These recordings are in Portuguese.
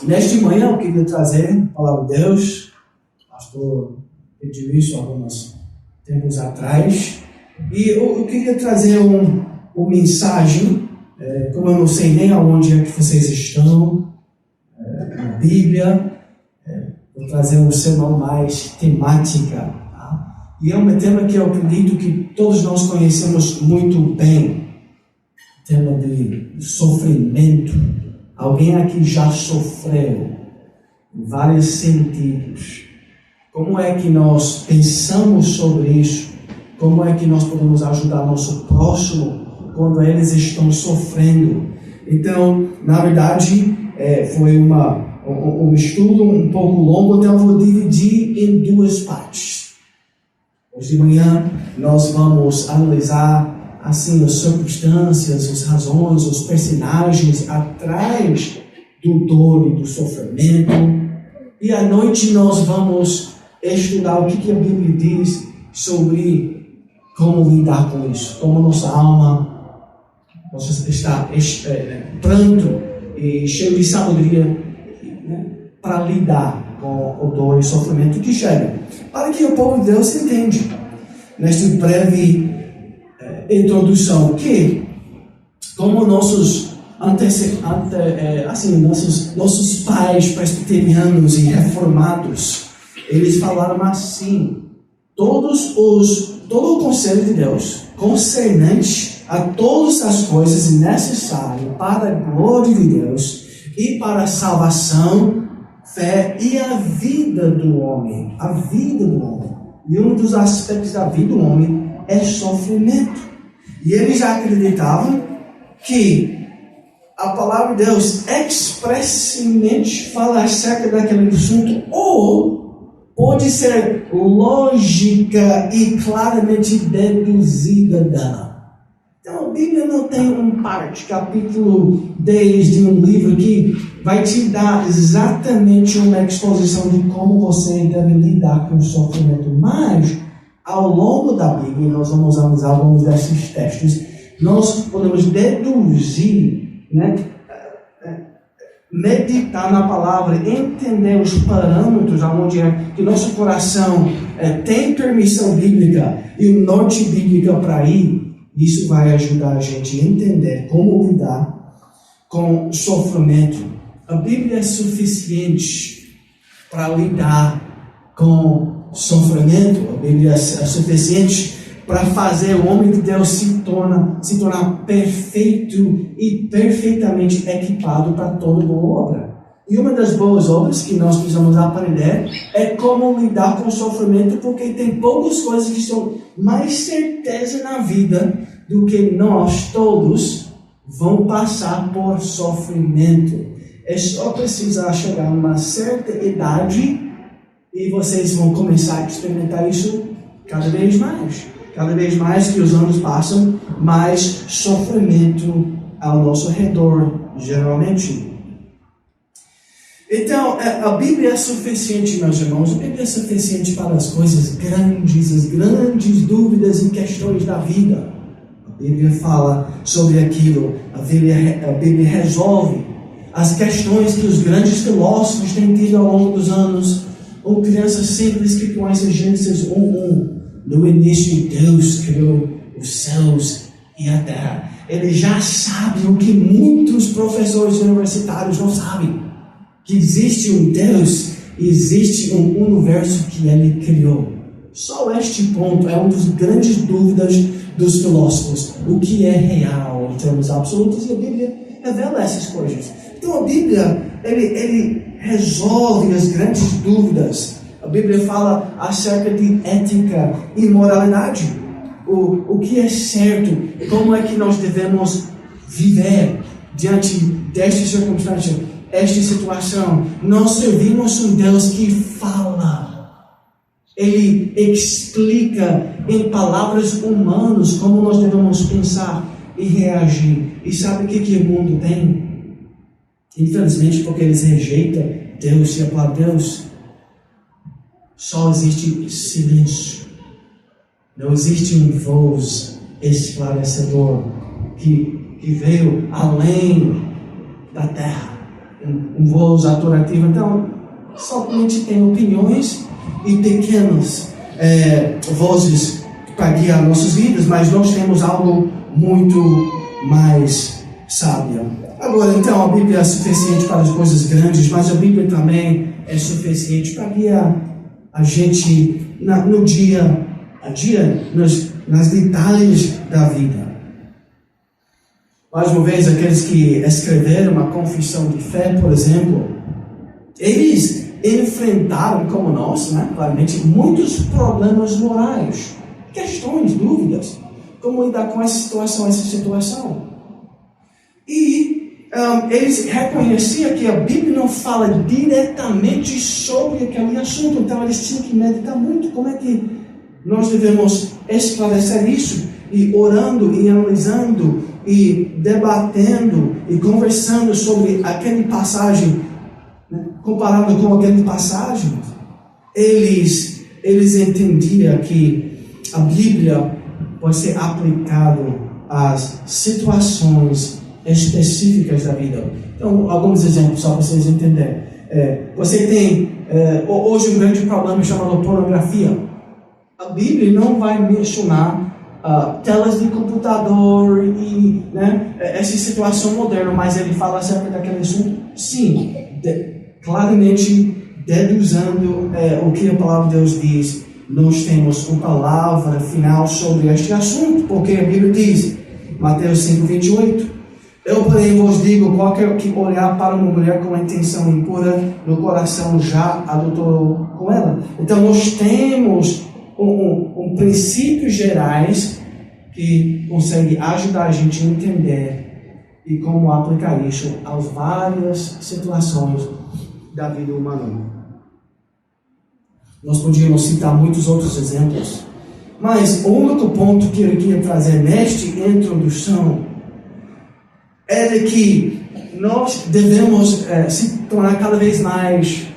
Neste manhã eu queria trazer a palavra de Deus. O pastor pediu isso alguns tempos atrás. E eu queria trazer uma mensagem, como eu não sei nem aonde é que vocês estão, na Bíblia, vou trazer um sermão mais temática. Tá? E é um tema que eu acredito que todos nós conhecemos muito bem. Tema de sofrimento. Alguém aqui já sofreu em vários sentidos. Como é que nós pensamos sobre isso? Como é que nós podemos ajudar nosso próximo quando eles estão sofrendo? Então, na verdade, foi um estudo um pouco longo, então eu vou dividir em duas partes. Hoje de manhã nós vamos analisar assim, as circunstâncias, as razões, os personagens atrás do dor e do sofrimento. E à noite nós vamos estudar o que a Bíblia diz sobre como lidar com isso. Como nossa alma está pronto e cheio de sabedoria, né, para lidar com o dor e sofrimento que chega. Para que o povo de Deus entenda, nesta breve introdução, que como nossos nossos pais presbiterianos e reformados, eles falaram assim: todo o conselho de Deus concernente a todas as coisas necessárias para a glória de Deus e para a salvação, fé e a vida do homem. A vida do homem. E um dos aspectos da vida do homem é sofrimento. E eles acreditavam que a palavra de Deus expressamente fala acerca daquele assunto, ou pode ser lógica e claramente deduzida dela. Então a Bíblia não tem capítulo 10 de um livro que vai te dar exatamente uma exposição de como você deve lidar com o sofrimento, mas ao longo da Bíblia, nós vamos analisar alguns desses textos, nós podemos deduzir, né, meditar na palavra, entender os parâmetros onde é que nosso coração tem permissão bíblica e o norte bíblico para ir. Isso vai ajudar a gente a entender como lidar com o sofrimento. A Bíblia é suficiente para lidar com sofrimento. A Bíblia é suficiente para fazer o homem de Deus se tornar perfeito e perfeitamente equipado para toda boa obra. E uma das boas obras que nós precisamos aprender é como lidar com o sofrimento, porque tem poucas coisas que são mais certeza na vida do que nós todos vamos passar por sofrimento. É só precisar chegar a uma certa idade e vocês vão começar a experimentar isso cada vez mais. Cada vez mais que os anos passam, mais sofrimento ao nosso redor, geralmente. Então, a Bíblia é suficiente, meus irmãos. A Bíblia é suficiente para as coisas grandes, as grandes dúvidas e questões da vida. A Bíblia fala sobre aquilo. A Bíblia resolve as questões que os grandes filósofos têm tido ao longo dos anos. Ou crianças simples que conhecem Gênesis 1:1. No início, Deus criou os céus e a terra. Ele já sabe o que muitos professores universitários não sabem. Que existe um Deus e existe um universo que Ele criou. Só este ponto é uma das grandes dúvidas dos filósofos. O que é real em termos absolutos? E a Bíblia revela essas coisas. Então a Bíblia, ele resolve as grandes dúvidas. A Bíblia fala acerca de ética e moralidade. O que é certo, como é que nós devemos viver diante desta circunstância, esta situação. Nós servimos um Deus que fala. Ele explica em palavras humanas como nós devemos pensar e reagir. E sabe o que o mundo tem? Infelizmente, porque eles rejeitam Deus e a palavra de Deus, só existe silêncio. Não existe uma voz esclarecedor que veio além da terra. voz autoritativa. Então, somente tem opiniões e pequenas vozes para guiar nossas vidas, mas nós temos algo muito mais sábio. Agora, então, a Bíblia é suficiente para as coisas grandes, mas a Bíblia também é suficiente para guiar a gente no dia a dia, nas detalhes da vida. Mais uma vez, aqueles que escreveram uma confissão de fé, por exemplo, eles enfrentaram, como nós, claramente, muitos problemas morais, questões, dúvidas, como lidar com essa situação. E eles reconheciam que a Bíblia não fala diretamente sobre aquele assunto, então eles tinham que meditar muito como é que nós devemos esclarecer isso, e orando e analisando e debatendo e conversando sobre aquela passagem, comparado com aquela passagem, eles entendiam que a Bíblia pode ser aplicada às situações específicas da vida. Então, alguns exemplos só para vocês entenderem. Você tem hoje um grande problema chamado pornografia. A Bíblia não vai mencionar telas de computador e essa situação moderna, mas ele fala acerca daquele assunto, sim, claramente deduzindo o que a palavra de Deus diz. Nós temos uma palavra final sobre este assunto, porque a Bíblia diz, Mateus 5:28, eu porém vos digo, qualquer que olhar para uma mulher com intenção impura, no coração já adulterou com ela. Então nós temos um princípios gerais que consegue ajudar a gente a entender e como aplicar isso às várias situações da vida humana. Nós podíamos citar muitos outros exemplos, mas o único ponto que eu queria trazer nesta introdução é de que nós devemos se tornar cada vez mais,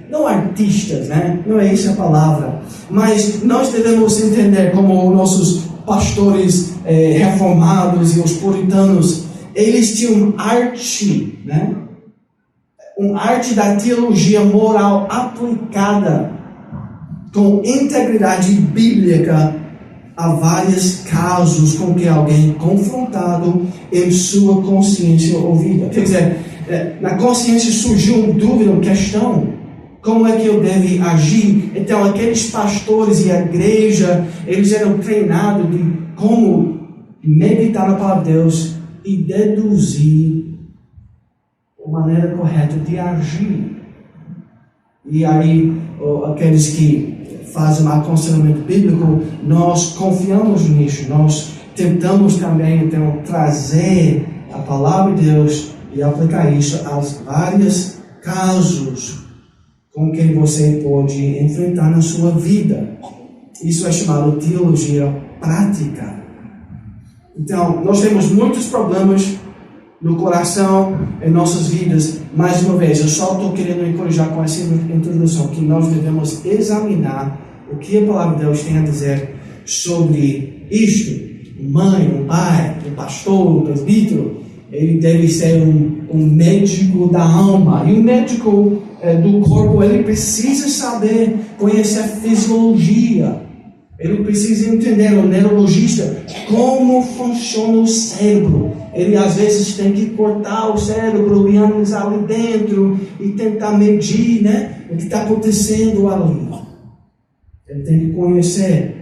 não artistas, não é essa a palavra, mas nós devemos entender como nossos pastores reformados e os puritanos, eles tinham arte, uma arte da teologia moral aplicada com integridade bíblica a vários casos com que alguém confrontado em sua consciência ou vida. Quer dizer, na consciência surgiu uma dúvida, uma questão, como é que eu devo agir? Então aqueles pastores e a igreja, eles eram treinados de como meditar na palavra de Deus e deduzir a maneira correta de agir. E aí, aqueles que fazem um aconselhamento bíblico, nós confiamos nisso, nós tentamos também, então, trazer a palavra de Deus e aplicar isso aos vários casos com quem você pode enfrentar na sua vida. Isso é chamado teologia prática. Então, nós temos muitos problemas no coração, em nossas vidas. Mais uma vez, eu só estou querendo encorajar com essa introdução que nós devemos examinar o que a palavra de Deus tem a dizer sobre isto. Mãe, um pai, um pastor, um presbítero, ele deve ser um médico da alma. E o médico do corpo, ele precisa saber, conhecer a fisiologia. Ele precisa entender, o neurologista, como funciona o cérebro. Ele às vezes tem que cortar o cérebro e analisar ali dentro e tentar medir, o que está acontecendo ali. Ele tem que conhecer.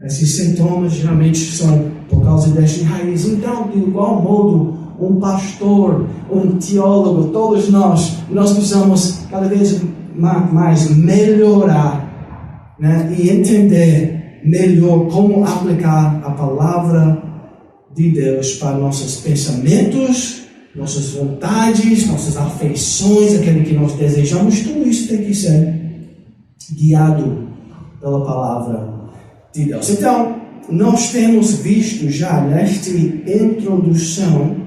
Esses sintomas geralmente são por causa desta raiz. Então, de igual modo, um pastor, um teólogo, todos nós precisamos cada vez mais melhorar, e entender melhor como aplicar a palavra de Deus para nossos pensamentos, nossas vontades, nossas afeições, aquilo que nós desejamos. Tudo isso tem que ser guiado pela palavra de Deus. Então, nós temos visto já nesta introdução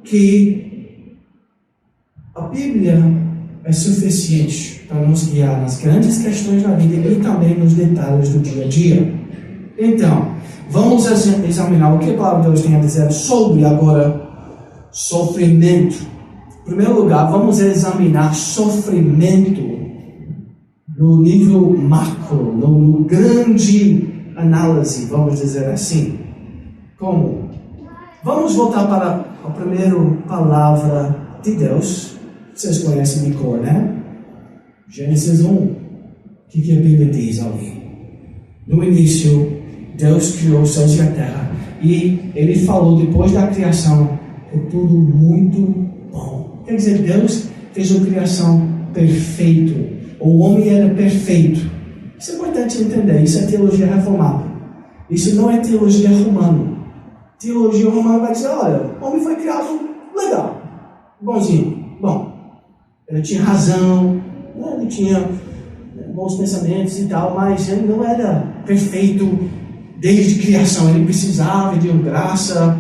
que a Bíblia é suficiente para nos guiar nas grandes questões da vida e também nos detalhes do dia a dia. Então, vamos examinar o que a palavra de Deus tem a dizer sobre agora sofrimento Em primeiro lugar, vamos examinar sofrimento no nível macro, no grande análise, vamos dizer assim. Como? Vamos voltar para a primeira palavra de Deus. Vocês conhecem de cor, né? Gênesis 1. O que a Bíblia diz ali? No início, Deus criou os céus e a terra. E Ele falou depois da criação, é tudo muito bom. Quer dizer, Deus fez uma criação perfeita. O homem era perfeito. Isso é importante entender. Isso é teologia reformada. Isso não é teologia romana. Teologia romana vai dizer, olha, o homem foi criado legal, bonzinho, bom. Ele tinha razão, ele tinha bons pensamentos e tal, mas ele não era perfeito desde criação. Ele precisava de uma graça,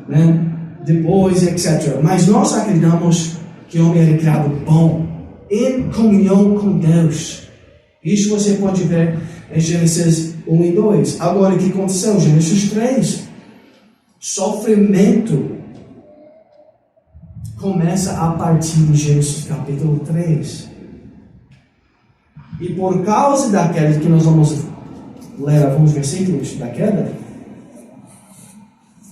né? Depois, etc. Mas nós acreditamos que o homem era criado bom, em comunhão com Deus. Isso você pode ver em Gênesis 1 e 2. Agora, o que aconteceu? Gênesis 3. Sofrimento começa a partir de Gênesis capítulo 3. E por causa da queda, que nós vamos ler alguns versículos da queda,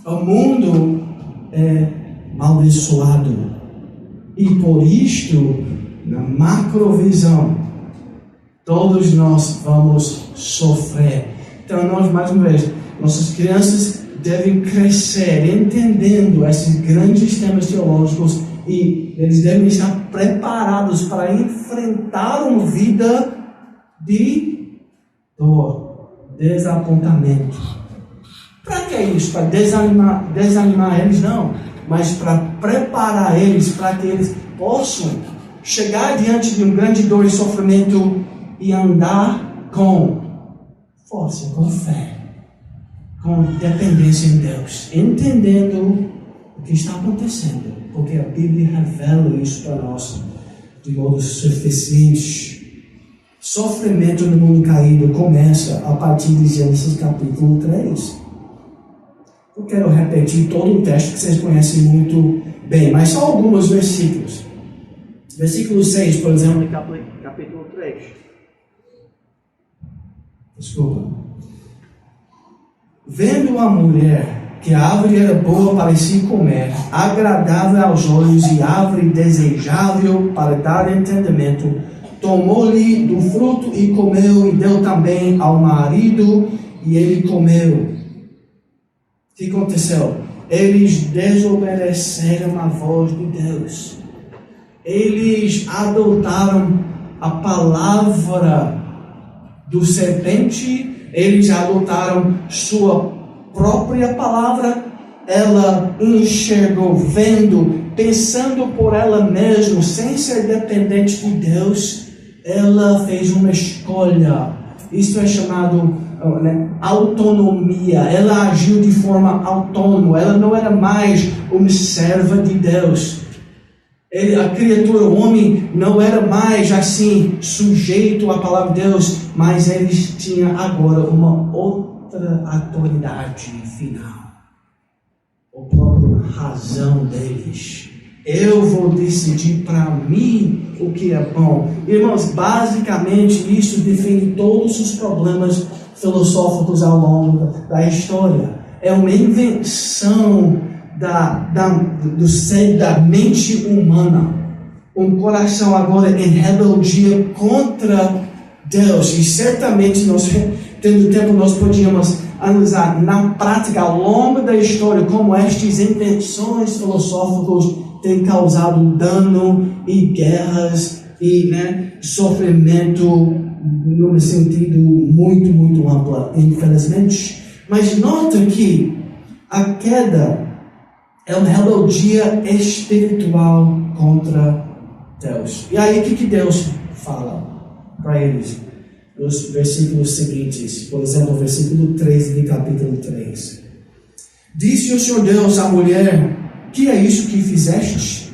o mundo é amaldiçoado. E por isto, na macrovisão, todos nós vamos sofrer. Então nós, mais uma vez, nossas crianças devem crescer entendendo esses grandes temas teológicos e eles devem estar preparados para enfrentar uma vida de dor, desapontamento. Para que isso? Para desanimar eles? Não. Mas para preparar eles para que eles possam chegar diante de um grande dor e sofrimento e andar com força, com fé, com dependência em Deus, entendendo o que está acontecendo, porque a Bíblia revela isso para nós de modo suficiente. Sofrimento no mundo caído começa a partir de Gênesis capítulo 3. Eu quero repetir todo o texto que vocês conhecem muito bem, mas só alguns versículos. Versículo 6, por exemplo, capítulo 3. Desculpa. Vendo a mulher que a árvore era boa para se comer, agradável aos olhos e árvore desejável para dar entendimento, tomou-lhe do fruto e comeu, e deu também ao marido, e ele comeu. O que aconteceu? Eles desobedeceram a voz de Deus. Eles adotaram a palavra do serpente, eles adotaram sua própria palavra. Ela enxergou, vendo, pensando por ela mesma, sem ser dependente de Deus. Ela fez uma escolha. Isso é chamado autonomia. Ela agiu de forma autônoma. Ela não era mais uma serva de Deus. A criatura, o homem, não era mais assim sujeito à palavra de Deus, mas eles tinham agora uma outra autoridade final. A própria razão deles. Eu vou decidir para mim o que é bom. Irmãos, basicamente isso define todos os problemas filosóficos ao longo da história. É uma invenção da mente humana. Um coração agora em rebeldia contra Deus. E certamente nós, tendo tempo, nós podíamos analisar na prática ao longo da história como estas invenções filosóficas têm causado dano e guerras e sofrimento num sentido muito, muito amplo, infelizmente. Mas nota que a queda é uma rebeldia espiritual contra Deus. E aí o que Deus fala para eles? Nos versículos seguintes, por exemplo, versículo 13 de capítulo 3. Disse o Senhor Deus à mulher: que é isso que fizeste?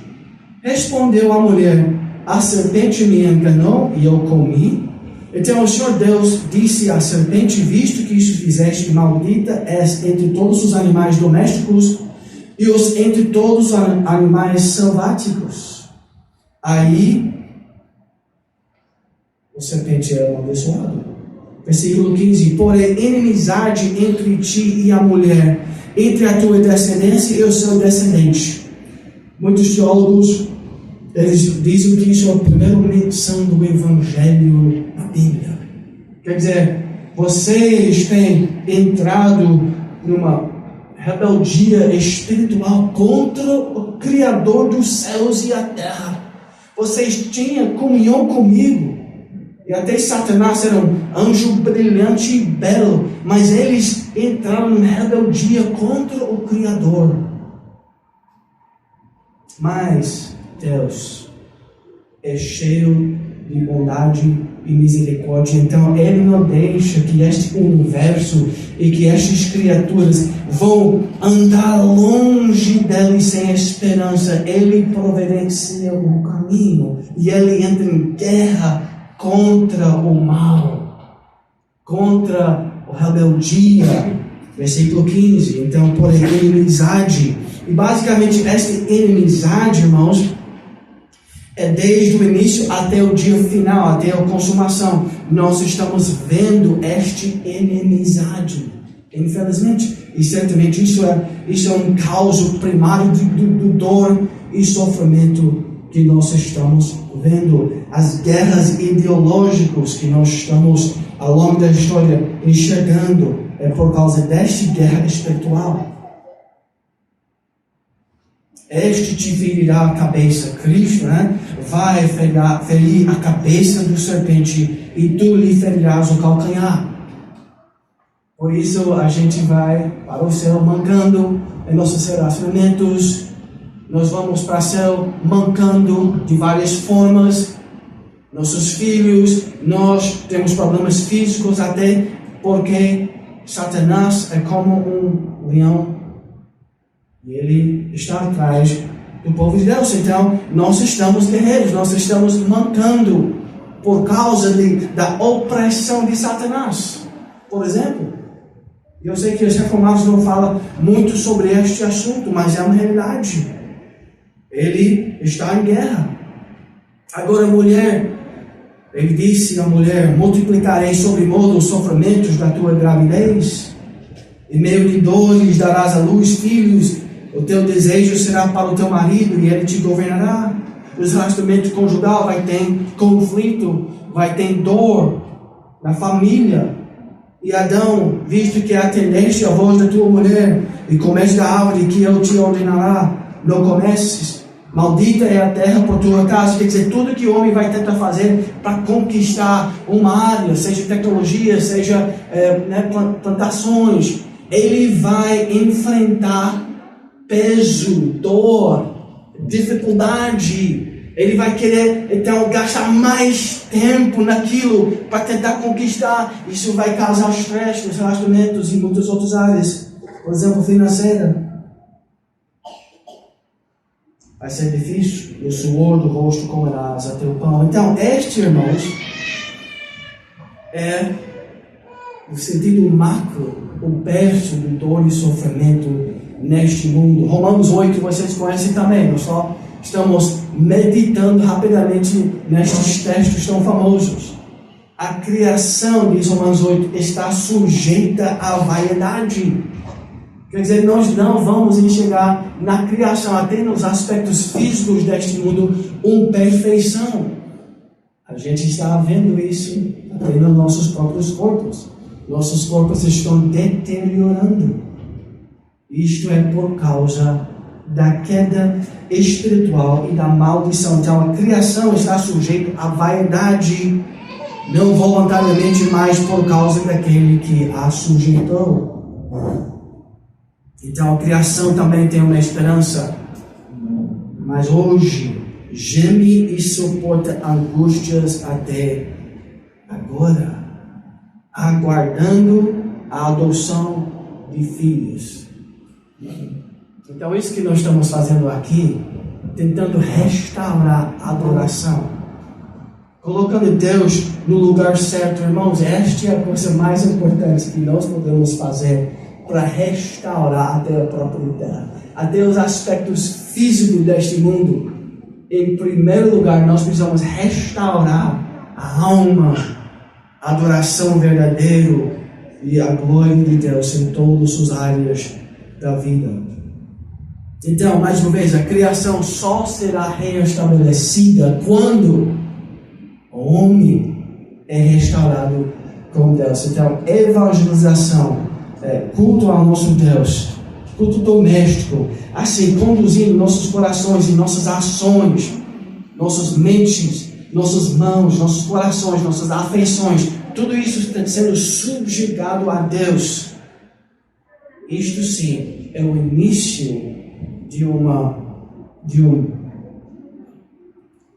Respondeu a mulher: a serpente me enganou e eu comi. Então o Senhor Deus disse à serpente: visto que isso fizeste, maldita és entre todos os animais domésticos e entre todos os animais selváticos. Aí, o serpente era amaldiçoado. Versículo 15: porém, inimizade entre ti e a mulher, entre a tua descendência e o seu descendente. Muitos teólogos, eles dizem que isso é a primeira menção do Evangelho na Bíblia. Quer dizer, vocês têm entrado numa rebeldia espiritual contra o Criador dos céus e a terra. Vocês tinham comunhão comigo. E até Satanás era um anjo brilhante e belo, mas eles entraram em rebeldia contra o Criador. Mas Deus é cheio de bondade e misericórdia, então Ele não deixa que este universo e que estas criaturas vão andar longe dele sem esperança. Ele providencia um caminho e Ele entra em guerra contra o mal, contra a rebeldia. Versículo 15, então, por inimizade. E basicamente esta inimizade, irmãos, é desde o início até o dia final, até a consumação. Nós estamos vendo esta inimizade. Infelizmente, e certamente isso é um causa primário do dor e sofrimento que nós estamos vendo. As guerras ideológicas que nós estamos, ao longo da história, enxergando, é por causa desta guerra espiritual. Este te ferirá a cabeça. Cristo, vai ferir a cabeça do serpente e tu lhe ferirás o calcanhar. Por isso a gente vai para o céu mancando em nossos relacionamentos. Nós vamos para o céu mancando de várias formas. Nossos filhos, nós temos problemas físicos até porque Satanás é como um leão. E ele está atrás do povo de Deus. Então, nós estamos guerreiros, nós estamos mancando por causa da opressão de Satanás. Por exemplo, eu sei que os reformados não falam muito sobre este assunto, mas é uma realidade. Ele está em guerra. Agora, a mulher, ele disse à mulher: multiplicarei sobremodo os sofrimentos da tua gravidez, em meio de dores darás à luz filhos. O teu desejo será para o teu marido e ele te governará. Os relacionamentos conjugal vai ter conflito, vai ter dor na família. E Adão, visto que atendeste a voz da tua mulher e comeste da árvore que eu te ordenará, não comeces. Maldita é a terra por tua causa. Quer dizer, tudo que o homem vai tentar fazer para conquistar uma área, seja tecnologia, seja plantações, ele vai enfrentar peso, dor, dificuldade. Ele vai querer, então, gastar mais tempo naquilo para tentar conquistar. Isso vai causar estresse nos relacionamentos e em muitas outras áreas. Por exemplo, financeira. Vai ser difícil. E o suor do rosto comerás até o pão. Então, este, irmãos, é o sentido macro, o berço do dor e sofrimento neste mundo. Romanos 8, vocês conhecem também. Nós só estamos meditando rapidamente nestes textos tão famosos. A criação, diz Romanos 8, está sujeita à vaidade. Quer dizer, nós não vamos enxergar na criação, até nos aspectos físicos deste mundo, uma perfeição. A gente está vendo isso até nos nossos próprios corpos. Nossos corpos estão deteriorando. Isto é por causa da queda espiritual e da maldição. Então a criação está sujeita à vaidade, não voluntariamente, mas por causa daquele que a sujeitou. Então a criação também tem uma esperança, mas hoje geme e suporta angústias até agora, aguardando a adoção de filhos. Então isso que nós estamos fazendo aqui, tentando restaurar a adoração, colocando Deus no lugar certo, irmãos. Esta é a coisa mais importante que nós podemos fazer para restaurar até a própria terra, até os aspectos físicos deste mundo. em primeiro lugar, nós precisamos restaurar a alma, a adoração verdadeira e a glória de Deus em todas as áreas da vida. Então, mais uma vez, a criação só será restabelecida quando o homem é restaurado com Deus. Então, evangelização, culto ao nosso Deus, culto doméstico, assim, conduzindo nossos corações e nossas ações, nossas mentes, nossas mãos, nossos corações, nossas afeições, tudo isso está sendo subjugado a Deus. Isto sim é o início de um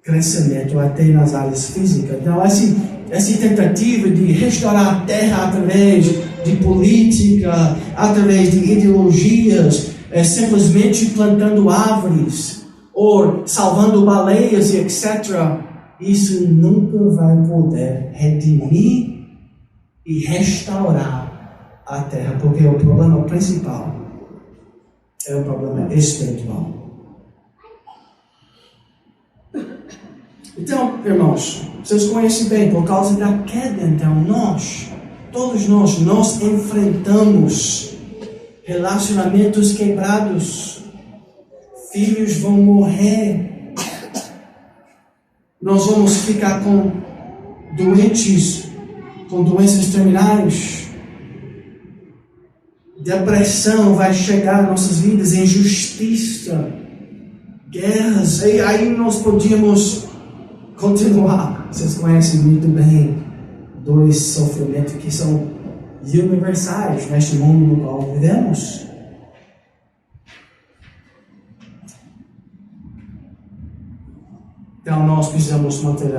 crescimento até nas áreas físicas. Então, essa tentativa de restaurar a terra através de política, através de ideologias, simplesmente plantando árvores, ou salvando baleias e etc., isso nunca vai poder redimir e restaurar a terra, porque o problema principal é o problema espiritual. Então, irmãos, vocês conhecem bem, por causa da queda, então, todos nós enfrentamos relacionamentos quebrados, filhos vão morrer, nós vamos ficar com doenças terminais, depressão vai chegar em nossas vidas, injustiça, guerras, e aí nós podíamos continuar. Vocês conhecem muito bem dois sofrimentos que são universais neste mundo no qual vivemos. Então nós precisamos manter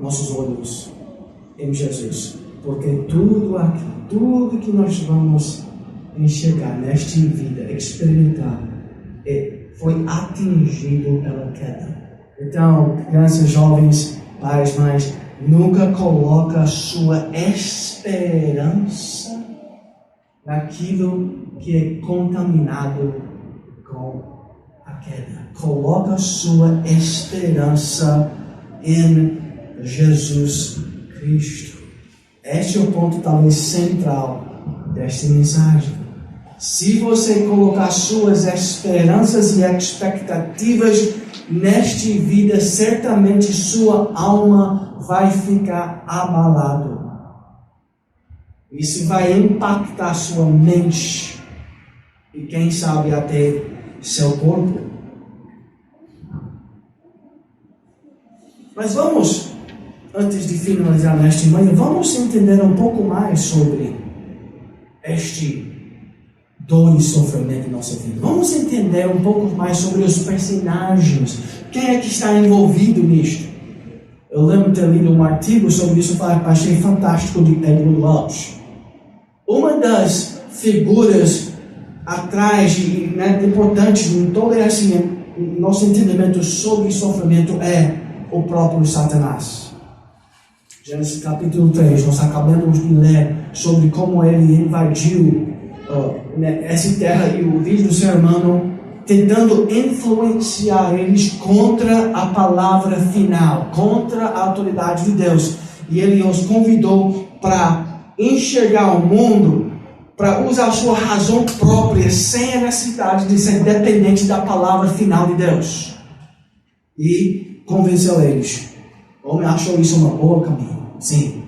nossos olhos em Jesus, porque tudo que nós vamos enxergar nesta vida, experimentar, foi atingido pela queda. Então, crianças, jovens, pais, mães, nunca coloca a sua esperança naquilo que é contaminado com a queda. Coloca a sua esperança em Jesus Cristo. Este é o ponto talvez central desta mensagem. Se você colocar suas esperanças e expectativas nesta vida, certamente sua alma vai ficar abalada. Isso vai impactar sua mente e quem sabe até seu corpo. Mas vamos, antes de finalizar nesta manhã, vamos entender um pouco mais sobre este dor e sofrimento em nossa vida. Vamos entender um pouco mais sobre os personagens. Quem é que está envolvido nisto? Eu lembro de ter lido um artigo sobre isso, achei fantástico, de Edward Welch. Uma das figuras atrás e importantes em todo esse nosso entendimento sobre sofrimento é o próprio Satanás. Gênesis capítulo 3, nós acabamos de ler sobre como ele invadiu essa terra e o vídeo do ser humano, tentando influenciar eles contra a palavra final, contra a autoridade de Deus. E ele os convidou para enxergar o mundo, para usar a sua razão própria, sem a necessidade de ser dependente da palavra final de Deus. E convenceu eles. O homem achou isso uma boa caminho. Sim.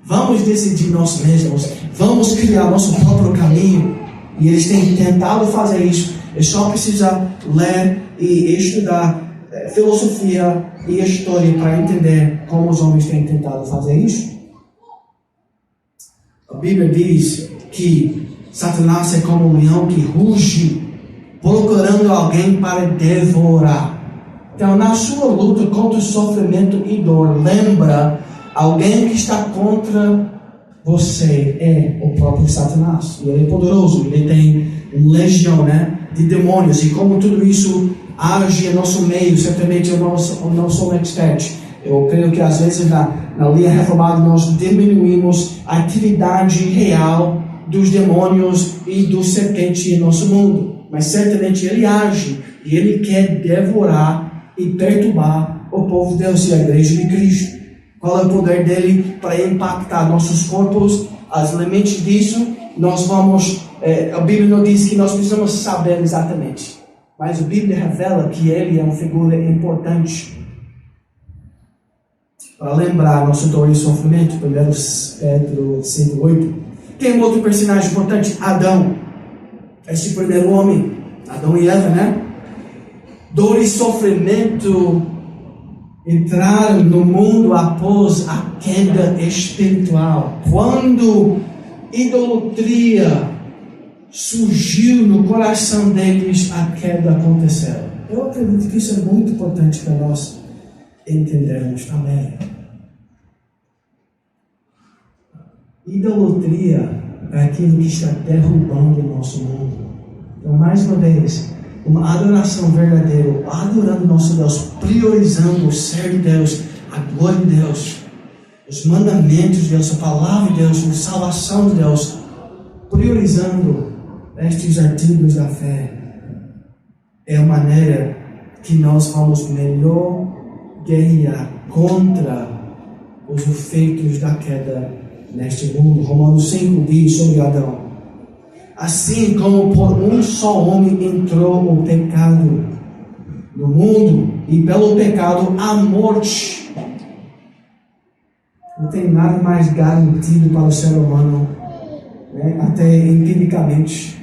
Vamos decidir nós mesmos. Vamos criar nosso próprio caminho. E eles têm tentado fazer isso. É só precisar ler e estudar filosofia e história para entender como os homens têm tentado fazer isso. A Bíblia diz que Satanás é como um leão que ruge, procurando alguém para devorar. Então, na sua luta contra o sofrimento e dor, lembra, alguém que está contra você é o próprio Satanás. E ele é poderoso, ele tem uma legião de demônios. E como tudo isso age em nosso meio, certamente eu não sou um expert. Eu creio que às vezes na linha reformada nós diminuímos a atividade real dos demônios e do serpente em nosso mundo. Mas certamente ele age e ele quer devorar e perturbar o povo de Deus e a igreja de Cristo. Qual é o poder dele para impactar nossos corpos? As elementos disso, nós vamos... a Bíblia não diz que nós precisamos saber exatamente. Mas a Bíblia revela que ele é uma figura importante para lembrar nossa dor e sofrimento. 1 Pedro 5:8. Tem um outro personagem importante, Adão. Este primeiro homem, Adão e Eva, né? Dor e sofrimento entraram no mundo após a queda espiritual. Quando idolatria surgiu no coração deles, a queda aconteceu. Eu acredito que isso é muito importante para nós entendermos também. Idolatria é aquilo que está derrubando o nosso mundo. Então, mais uma vez, uma adoração verdadeira, adorando nosso Deus, priorizando o ser de Deus, a glória de Deus, os mandamentos de Deus, a palavra de Deus, a salvação de Deus, priorizando estes artigos da fé, é a maneira que nós vamos melhor guerrear contra os efeitos da queda neste mundo. Romanos 5 diz sobre Adão: assim como por um só homem entrou o pecado no mundo, e pelo pecado a morte. Não tem nada mais garantido para o ser humano, né? Até empiricamente.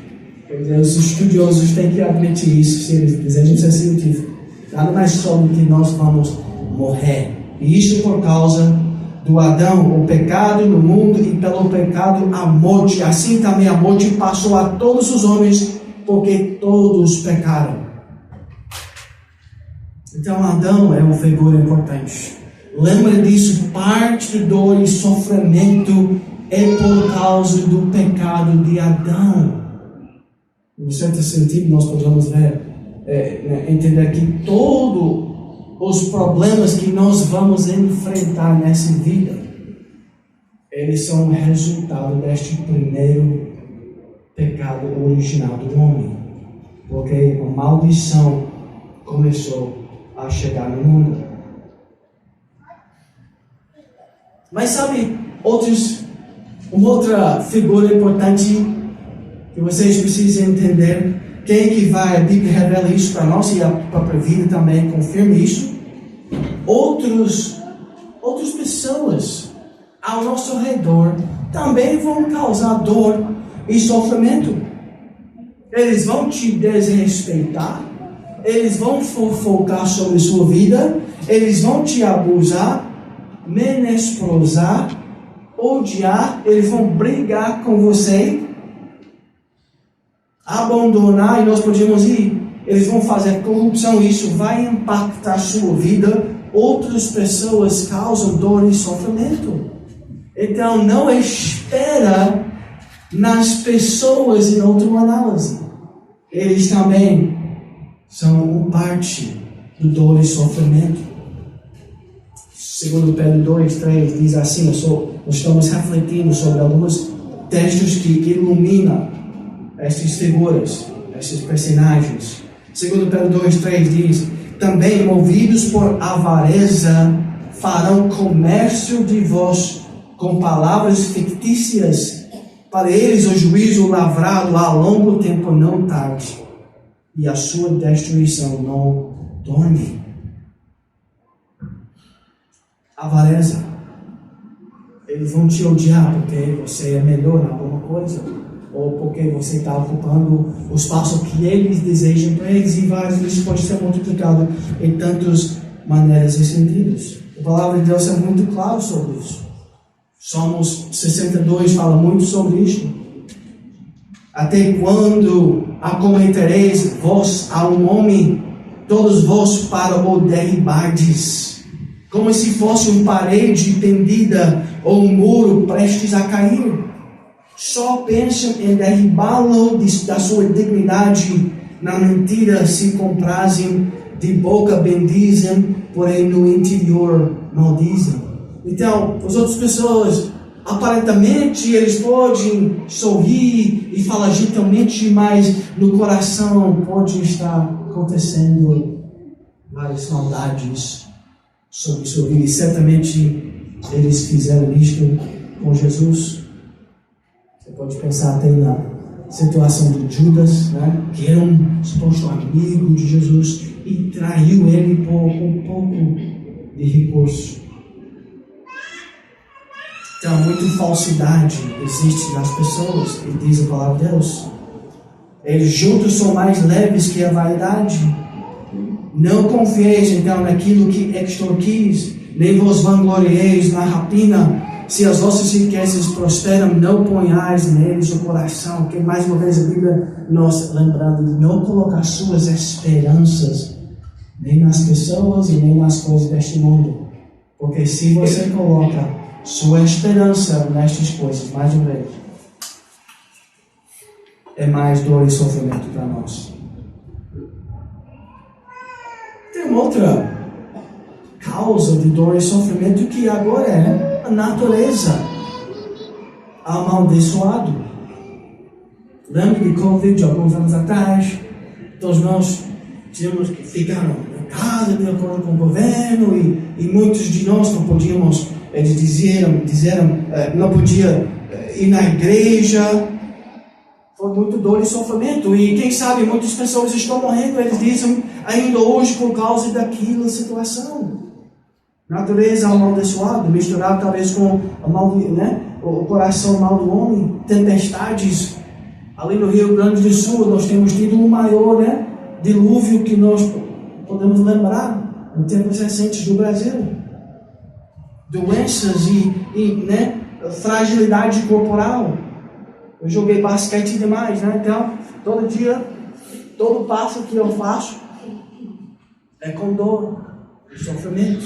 Os estudiosos têm que admitir isso, se eles desejam ser científicos. Nada mais sobre que nós vamos morrer. E isso por causa do Adão, o pecado no mundo, e pelo pecado a morte. Assim também a morte passou a todos os homens, porque todos pecaram. Então Adão é uma figura importante. Lembra disso, parte de dor e sofrimento é por causa do pecado de Adão. Em certo sentido, nós podemos ver, entender que todos os problemas que nós vamos enfrentar nessa vida, eles são resultado deste primeiro pecado original do homem. Porque a maldição começou a chegar no mundo. Mas sabe, uma outra figura importante que vocês precisam entender, quem que vai, a Bíblia revela isso para nós e a própria vida também confirma isso. Outras pessoas ao nosso redor também vão causar dor e sofrimento. Eles vão te desrespeitar, eles vão fofocar sobre sua vida, eles vão te abusar, menosprezar, odiar, eles vão brigar com você, abandonar, e nós podemos ir. Eles vão fazer corrupção, isso vai impactar a sua vida. Outras pessoas causam dor e sofrimento. Então não espera nas pessoas em última análise. Eles também são parte do dor e sofrimento. Segundo Pedro 2:3 diz assim, nós estamos refletindo sobre alguns textos que iluminam estas figuras, estes personagens. Segundo Pedro 2:3 diz: também movidos por avareza farão comércio de vós com palavras fictícias, para eles o juízo lavrado a longo tempo não tarde, e a sua destruição não dorme. Avareza. Eles vão te odiar porque você é melhor em alguma coisa, ou porque você está ocupando o espaço que eles desejam para eles, e várias vezes pode ser multiplicado em tantas maneiras e sentidos. A palavra de Deus é muito clara sobre isso. Salmos 62 fala muito sobre isso. Até quando acometereis vós a um homem, todos vós para o derribardes, como se fosse uma parede pendida ou um muro prestes a cair? Só pensam em derribá-lo da sua dignidade, na mentira se comprazem, de boca bendizem, porém no interior maldizem. Então, as outras pessoas, aparentemente, eles podem sorrir e falar gentilmente, mas no coração pode estar acontecendo várias maldades sobre sua vida. E certamente eles fizeram isto com Jesus. Você pode pensar até na situação de Judas, né? Que era um suposto amigo de Jesus e traiu ele por um pouco de recurso. Então, muita falsidade existe nas pessoas, e diz a palavra de Deus. Eles juntos são mais leves que a vaidade. Não confieis então naquilo que extorquis, nem vos vanglorieis na rapina. Se as vossas riquezas prosperam, não ponhais neles o coração. Que mais uma vez a Bíblia nos lembrando de não colocar suas esperanças nem nas pessoas e nem nas coisas deste mundo. Porque se você coloca sua esperança nestas coisas, mais uma vez, é mais dor e sofrimento para nós. Tem uma outra causa de dor e sofrimento que agora é a natureza amaldiçoado. Lembra de Covid de alguns anos atrás? Todos nós tínhamos que ficar em casa de acordo com o governo e muitos de nós não podíamos, eles disseram não podia ir na igreja. Foi muito dor e sofrimento. E quem sabe muitas pessoas estão morrendo, eles dizem, ainda hoje por causa daquela situação. Natureza amaldiçoada, misturado talvez com o coração mal do homem. Tempestades. Ali no Rio Grande do Sul nós temos tido o maior dilúvio que nós podemos lembrar em tempos recentes do Brasil. Doenças e fragilidade corporal. Eu joguei basquete demais, então todo dia, todo passo que eu faço é com dor e sofrimento.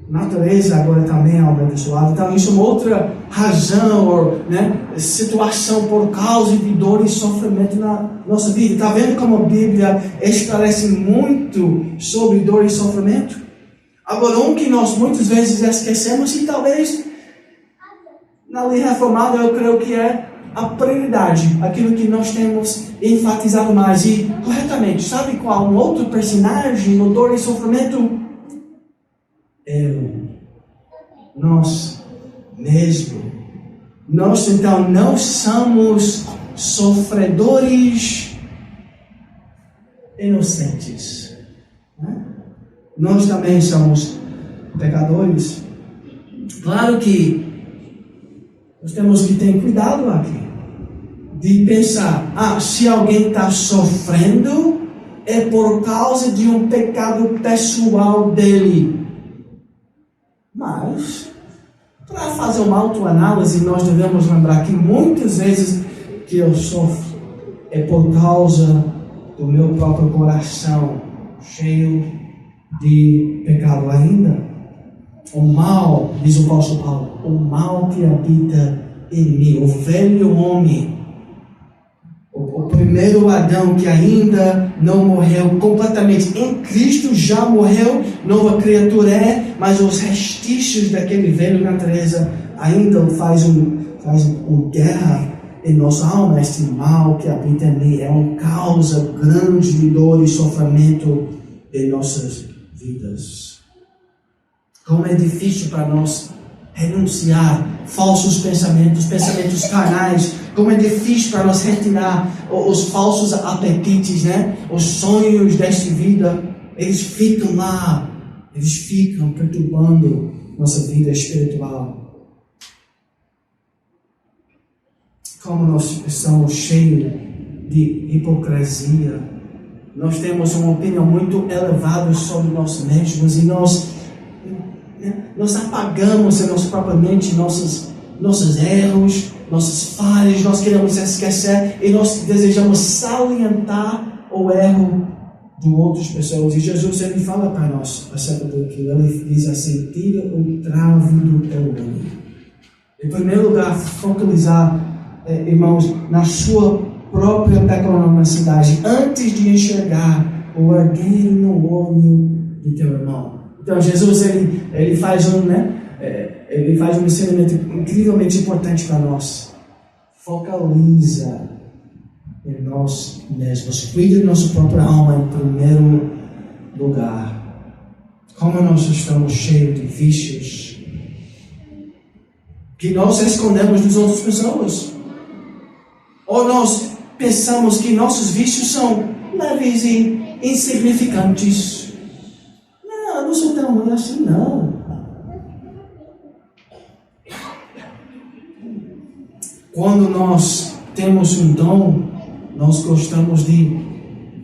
Natureza agora também é amaldiçoada. Então isso é uma outra razão ou situação por causa de dor e sofrimento na nossa vida. Está vendo como a Bíblia esclarece muito sobre dor e sofrimento? Agora, um que nós muitas vezes esquecemos e talvez na lei reformada eu creio que é a prioridade, aquilo que nós temos enfatizado mais e corretamente. Sabe qual um outro personagem no dor e sofrimento? Nós mesmos. Nós então não somos sofredores inocentes. Nós também somos pecadores. Claro que nós temos que ter cuidado aqui de pensar, se alguém está sofrendo é por causa de um pecado pessoal dele. Mas, para fazer uma autoanálise, nós devemos lembrar que muitas vezes que eu sofro é por causa do meu próprio coração cheio de pecado ainda. O mal, diz o apóstolo Paulo, o mal que habita em mim, o velho homem, o primeiro Adão que ainda não morreu completamente, em Cristo já morreu, nova criatura é, mas os restícios daquele velho natureza ainda faz guerra em nossa alma. Este mal que habita em mim é uma causa grande de dor e sofrimento em nossas vidas. Como é difícil para nós renunciar falsos pensamentos carnais. Como é difícil para nós retirar os falsos apetites, os sonhos desta vida. Eles ficam lá, eles ficam perturbando nossa vida espiritual. Como nós estamos cheios de hipocrisia. Nós temos uma opinião muito elevada sobre nós mesmos e nós apagamos em nossa própria mente nossos erros, nossas falhas, nós queremos esquecer e nós desejamos salientar o erro de outras pessoas. E Jesus, ele fala para nós acerca daquilo. Ele diz assim: tira o trave do teu olho. Em primeiro lugar, focalizar, irmãos, na sua própria pecaminosidade, antes de enxergar o argueiro no olho de teu irmão. Então Jesus ele faz um ensinamento incrivelmente importante para nós. Focaliza em nós mesmos. Cuide de nossa própria alma em primeiro lugar. Como nós estamos cheios de vícios que nós escondemos das outras pessoas. Ou nós pensamos que nossos vícios são leves e insignificantes. Não, eu não sou tão ruim assim, não. Quando nós temos um dom, nós gostamos de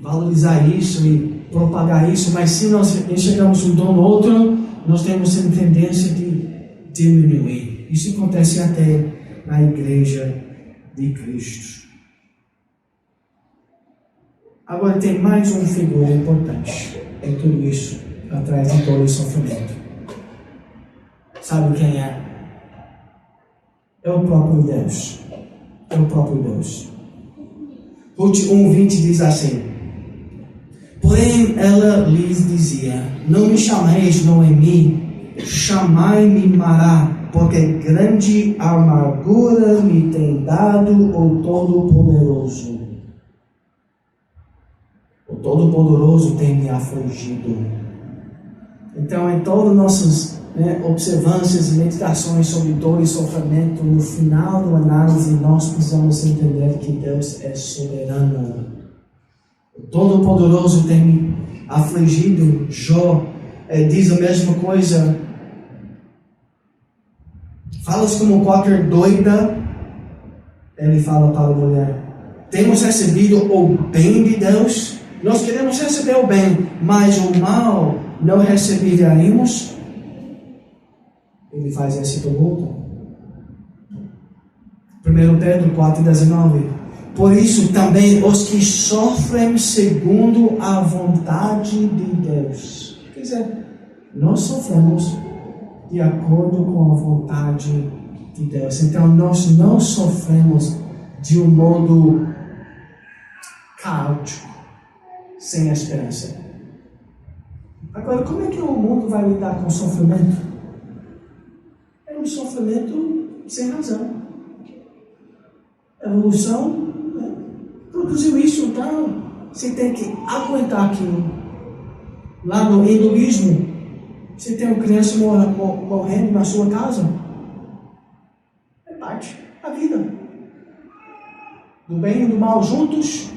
valorizar isso e propagar isso, mas se nós enxergamos um dom no outro, nós temos a tendência de diminuir. Isso acontece até na igreja de Cristo. Agora tem mais uma figura importante em tudo isso, atrás de todo esse sofrimento. Sabe quem é? É o próprio Deus. É o próprio Deus. Ruth 1:20 diz assim: porém ela lhes dizia: não me chameis Noemi, chamai-me Mará, porque grande amargura me tem dado o Todo-Poderoso. O Todo-Poderoso tem me afligido. Então, em todas nossas observâncias e meditações sobre dor e sofrimento, no final da análise, nós precisamos entender que Deus é soberano. O Todo-Poderoso tem me afligido. Jó diz a mesma coisa. Falas como qualquer doida. Ele fala para a mulher: temos recebido o bem de Deus. Nós queremos receber o bem, mas o mal não receberemos. Ele faz essa pergunta. 1 Pedro 4:19. Por isso também os que sofrem segundo a vontade de Deus. Quer dizer, nós sofremos de acordo com a vontade de Deus. Então nós não sofremos de um modo caótico, sem esperança. Agora, como é que o mundo vai lidar com o sofrimento? É um sofrimento sem razão. A evolução produziu isso, então você tem que aguentar aquilo. Lá no hinduísmo, você tem uma criança morrendo na sua casa. É parte da vida. Do bem e do mal juntos.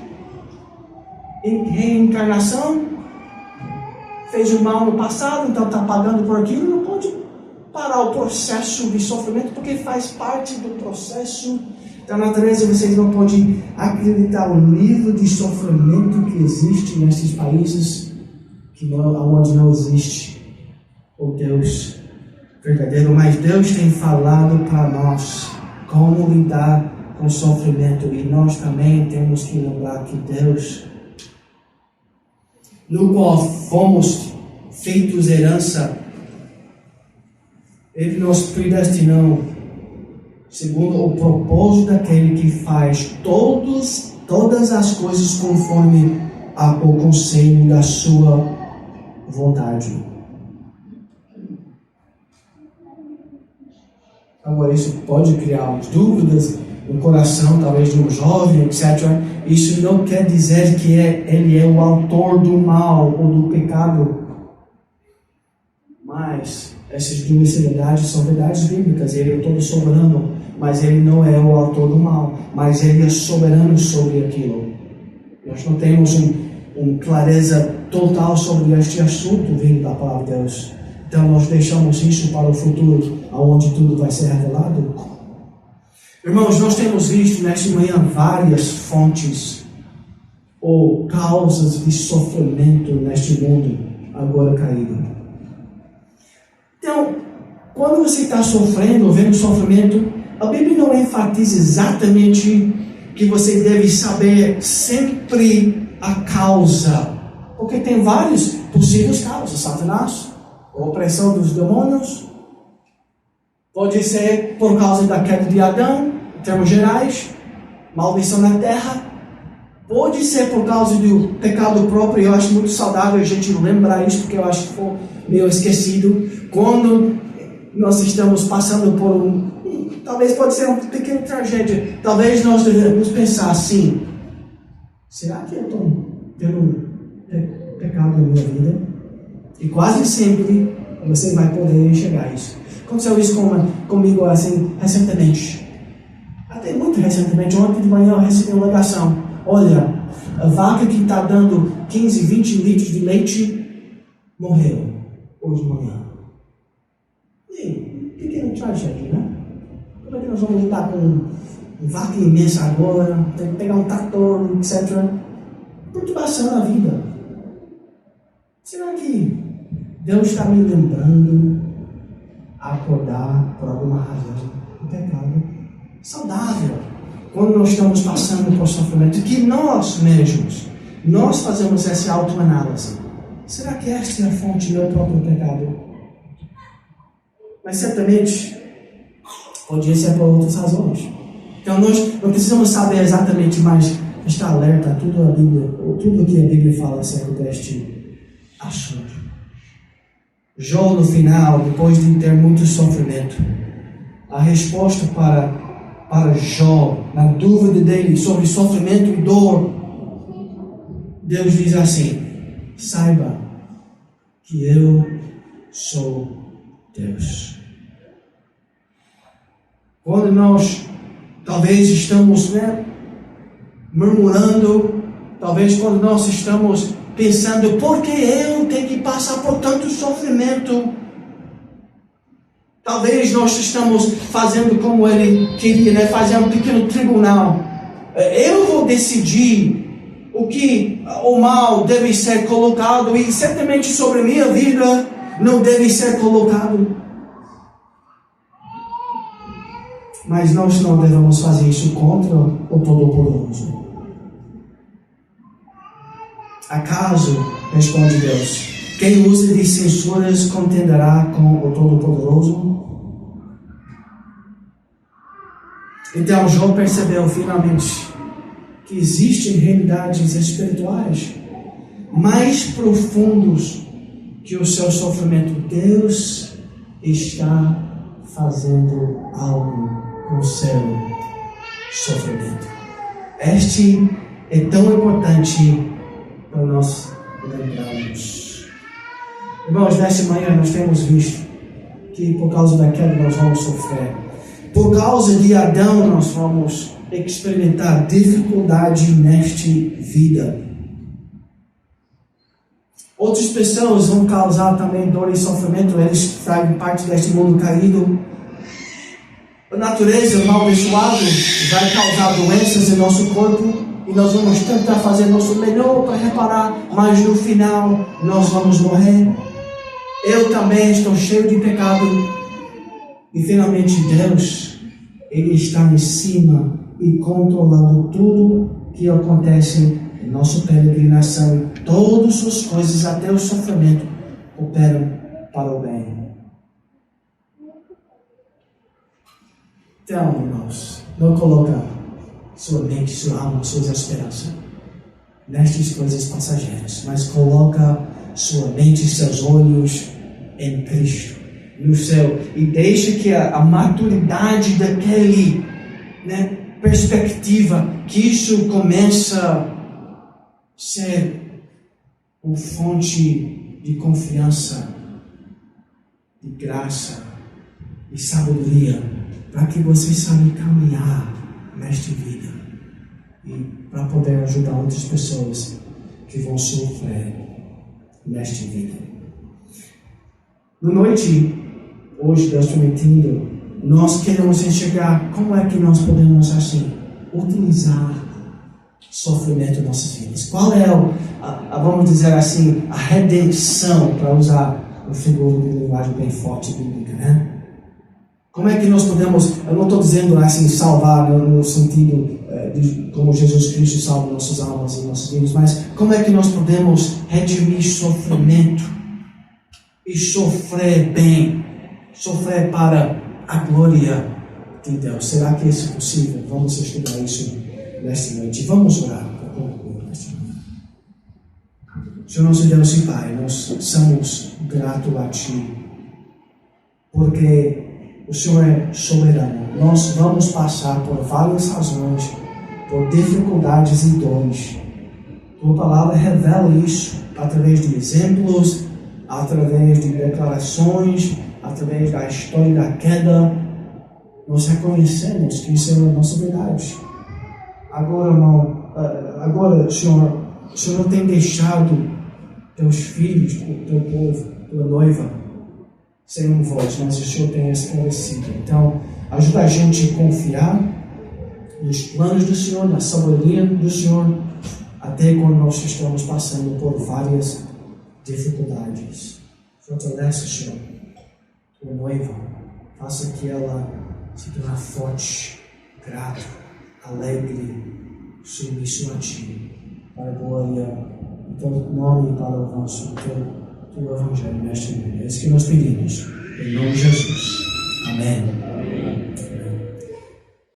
Em reencarnação, fez o mal no passado, então está pagando por aquilo. Não pode parar o processo de sofrimento, porque faz parte do processo da natureza. Vocês não podem acreditar no nível de sofrimento que existe nesses países onde não existe o Deus verdadeiro. Mas Deus tem falado para nós como lidar com o sofrimento, e nós também temos que lembrar que Deus, no qual fomos feitos herança, Ele nos predestinou segundo o propósito daquele que faz todas as coisas conforme o conselho da sua vontade. Agora, isso pode criar dúvidas no coração, talvez de um jovem, etc. Isso não quer dizer que ele é o autor do mal ou do pecado. Mas essas duas verdades são verdades bíblicas. Ele é todo soberano, mas ele não é o autor do mal. Mas ele é soberano sobre aquilo. Nós não temos uma clareza total sobre este assunto vindo da palavra de Deus. Então nós deixamos isso para o futuro, onde tudo vai ser revelado. Irmãos, nós temos visto nesta manhã várias fontes ou causas de sofrimento neste mundo agora caído. Então, quando você está sofrendo, vendo sofrimento, a Bíblia não enfatiza exatamente que você deve saber sempre a causa, porque tem várias possíveis causas. Satanás, a opressão dos demônios, pode ser por causa da queda de Adão, em termos gerais, maldição na terra. Pode ser por causa do pecado próprio. Eu acho muito saudável a gente lembrar isso, porque eu acho que foi meio esquecido. Quando nós estamos passando por talvez pode ser uma pequena tragédia, talvez nós devemos pensar assim: será que eu estou tendo pecado na minha vida? E quase sempre você vai poder enxergar isso. Aconteceu isso comigo assim, recentemente. Até muito recentemente, ontem de manhã eu recebi uma ligação. Olha, a vaca que está dando 15, 20 litros de leite morreu hoje de manhã. E pequena tragédia, né? Como é que nós vamos lidar com uma vaca imensa agora? Tem que pegar um trator, etc. Perturbação na vida. Será que Deus está me lembrando a acordar por alguma razão do pecado? Saudável. Quando nós estamos passando por sofrimento, que nós mesmos, nós fazemos essa autoanálise. Será que esta é a fonte do meu próprio pecado? Mas certamente, pode ser por outras razões. Então nós não precisamos saber exatamente, mas estar alerta a tudo a Bíblia, ou tudo o que a Bíblia fala acerca deste assunto. Jó, no final, depois de ter muito sofrimento, a resposta para Jó, na dúvida dele sobre sofrimento e dor, Deus diz assim: saiba que eu sou Deus. Quando nós talvez estamos murmurando, talvez quando nós estamos pensando, por que eu tenho que passar por tanto sofrimento? Talvez nós estamos fazendo como ele queria, fazer um pequeno tribunal. Eu vou decidir o mal deve ser colocado e certamente sobre minha vida não deve ser colocado. Mas nós não devemos fazer isso contra o Todo-Poderoso. Acaso, responde Deus, quem usa de censuras contenderá com o Todo-Poderoso? Então Jó percebeu finalmente que existem realidades espirituais mais profundos que o seu sofrimento. Deus está fazendo algo com o seu sofrimento. Este é tão importante para nós lembrarmos. Irmãos, nesta manhã nós temos visto que por causa da queda nós vamos sofrer. Por causa de Adão nós vamos experimentar dificuldade nesta vida. Outras pessoas vão causar também dor e sofrimento. Eles fazem parte deste mundo caído. A natureza amaldiçoada vai causar doenças em nosso corpo. E nós vamos tentar fazer nosso melhor para reparar. Mas no final nós vamos morrer. Eu também estou cheio de pecado. E finalmente Deus, Ele está em cima e controlando tudo que acontece em nossa peregrinação. E todas as coisas, até o sofrimento, operam para o bem. Então, irmãos, não coloca sua mente, sua alma, suas esperanças nestas coisas passageiras, mas coloca sua mente e seus olhos em Cristo, no céu, e deixe que a maturidade daquele perspectiva, que isso começa a ser uma fonte de confiança, de graça e sabedoria, para que você saiba caminhar nesta vida e para poder ajudar outras pessoas que vão sofrer nesta vida. Na noite, hoje, Deus permitindo, nós queremos enxergar como é que nós podemos, assim, utilizar sofrimento em nossas vidas. Qual é vamos dizer assim, a redenção, para usar uma figura de linguagem bem forte bíblica, né? Como é que nós podemos, eu não estou dizendo assim, salvar no sentido de como Jesus Cristo salva nossas almas e nossas vidas, mas como é que nós podemos redimir sofrimento e sofrer bem, sofrer para a glória de Deus? Será que isso é possível? Vamos estudar isso nesta noite. Vamos orar para concluir nesta noite. Senhor nosso Deus e Pai, nós somos gratos a Ti, porque o Senhor é soberano. Nós vamos passar por várias razões, por dificuldades e dores, Tua palavra revela isso através de exemplos, através de declarações, através da história da queda. Nós reconhecemos que isso é a nossa verdade. Agora, irmão, Senhor, o Senhor não tem deixado teus filhos, teu povo, tua noiva, sem um voz, mas o Senhor tem esclarecido. Então, ajuda a gente a confiar nos planos do Senhor, na sabedoria do Senhor, até quando nós estamos passando por várias dificuldades. Fortalece, Senhor, tua noiva, faça que ela se torne forte, grata, alegre, submissa a Ti, para a glória do Teu nome e para o nosso Teu Evangelho nesta manhã. É isso que nós pedimos, em nome de Jesus. Amém.